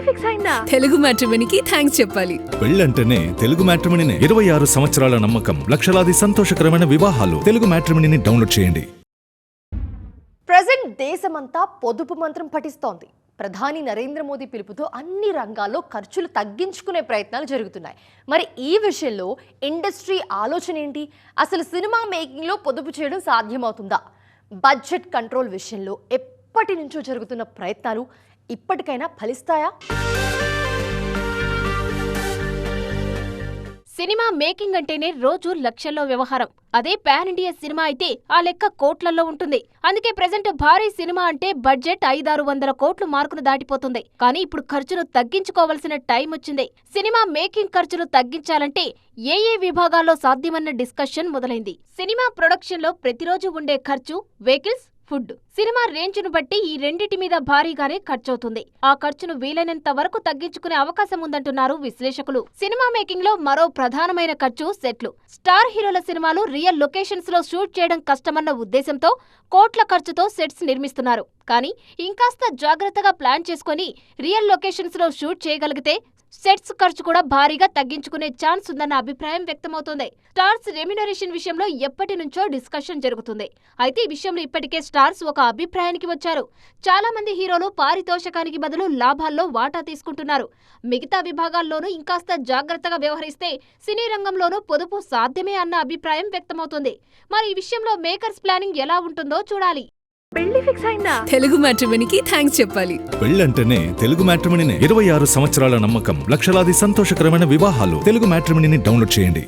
Fix అయిందా? Telugu మ్యాట్రిమోనీకి thanks చెప్పాలి. పెళ్ళంటేనే తెలుగు మ్యాట్రిమోనీనే. 26 సంవత్సరాల నమ్మకం, లక్షలాది సంతోషకరమైన వివాహాలు. తెలుగు మ్యాట్రిమోనీని డౌన్లోడ్ చేయండి. ప్రెజెంట్ దేశమంతా పొదుపు మంత్రం పఠిస్తోంది. ప్రధాని నరేంద్ర మోదీ పిలుపుతో అన్ని రంగాల్లో ఖర్చులు తగ్గించుకునే ప్రయత్నాలు జరుగుతున్నాయి. మరి ఈ విషయంలో ఇండస్ట్రీ ఆలోచన ఏంటి? అసలు సినిమా మేకింగ్లో పొదుపు చేయడం సాధ్యమవుతుందా? బడ్జెట్ కంట్రోల్ విషయంలో ఎప్పటి నుంచో జరుగుతున్న ప్రయత్నాలు ఇప్పటికైనా ఫలిస్తాయా? సినిమా మేకింగ్ అంటేనే రోజు లక్షల్లో వ్యవహారం. అదే పాన్ ఇండియా సినిమా అయితే ఆ లెక్క కోట్లల్లో ఉంటుంది. అందుకే ప్రెజెంట్ భారీ సినిమా అంటే బడ్జెట్ 500-600 కోట్లు మార్కును దాటిపోతుంది. కానీ ఇప్పుడు ఖర్చును తగ్గించుకోవాల్సిన టైం వచ్చింది. సినిమా మేకింగ్ ఖర్చును తగ్గించాలంటే ఏ విభాగాల్లో సాధ్యమన్న డిస్కషన్ మొదలైంది. సినిమా ప్రొడక్షన్ లో ప్రతిరోజు ఉండే ఖర్చు, వెహికల్స్, ఫుడ్, సినిమా రేంజ్ను బట్టి ఈ రెండిటి మీద భారీగానే ఖర్చవుతుంది. ఆ ఖర్చును వీలైనంత వరకు తగ్గించుకునే అవకాశం ఉందంటున్నారు విశ్లేషకులు. సినిమా మేకింగ్ లో మరో ప్రధానమైన ఖర్చు సెట్లు. స్టార్ హీరోల సినిమాలు రియల్ లొకేషన్స్ లో షూట్ చేయడం కష్టమన్న ఉద్దేశంతో కోట్ల ఖర్చుతో సెట్స్ నిర్మిస్తున్నారు. కానీ ఇంకాస్త జాగ్రత్తగా ప్లాన్ చేసుకుని రియల్ లొకేషన్స్ లో షూట్ చేయగలిగితే సెట్స్ ఖర్చు కూడా భారీగా తగ్గించుకునే ఛాన్స్ ఉందన్న అభిప్రాయం వ్యక్తమవుతోంది. స్టార్స్ రెమ్యునరేషన్ విషయంలో ఎప్పటి నుంచో డిస్కషన్ జరుగుతుంది. అయితే ఈ విషయంలో ఇప్పటికే స్టార్స్ ఒక అభిప్రాయానికి వచ్చారు. చాలా మంది హీరోలు పారితోషకానికి బదులు లాభాల్లో వాటా తీసుకుంటున్నారు. మిగతా విభాగాల్లోనూ ఇంకాస్త జాగ్రత్తగా వ్యవహరిస్తే సినీ రంగంలోనూ పొదుపు సాధ్యమే అన్న అభిప్రాయం వ్యక్తమవుతోంది. మరి ఈ విషయంలో మేకర్స్ ప్లానింగ్ ఎలా ఉంటుందో చూడాలి. పెళ్లి ఫిక్స్ అయిందా? తెలుగు మ్యాట్రిమోనీకి థ్యాంక్స్ చెప్పాలి. పెళ్ళంటేనే తెలుగు మ్యాట్రిమోనీనే. 26 సంవత్సరాల నమ్మకం, లక్షలాది సంతోషకరమైన వివాహాలు. తెలుగు మ్యాట్రిమోనీని డౌన్లోడ్ చేయండి.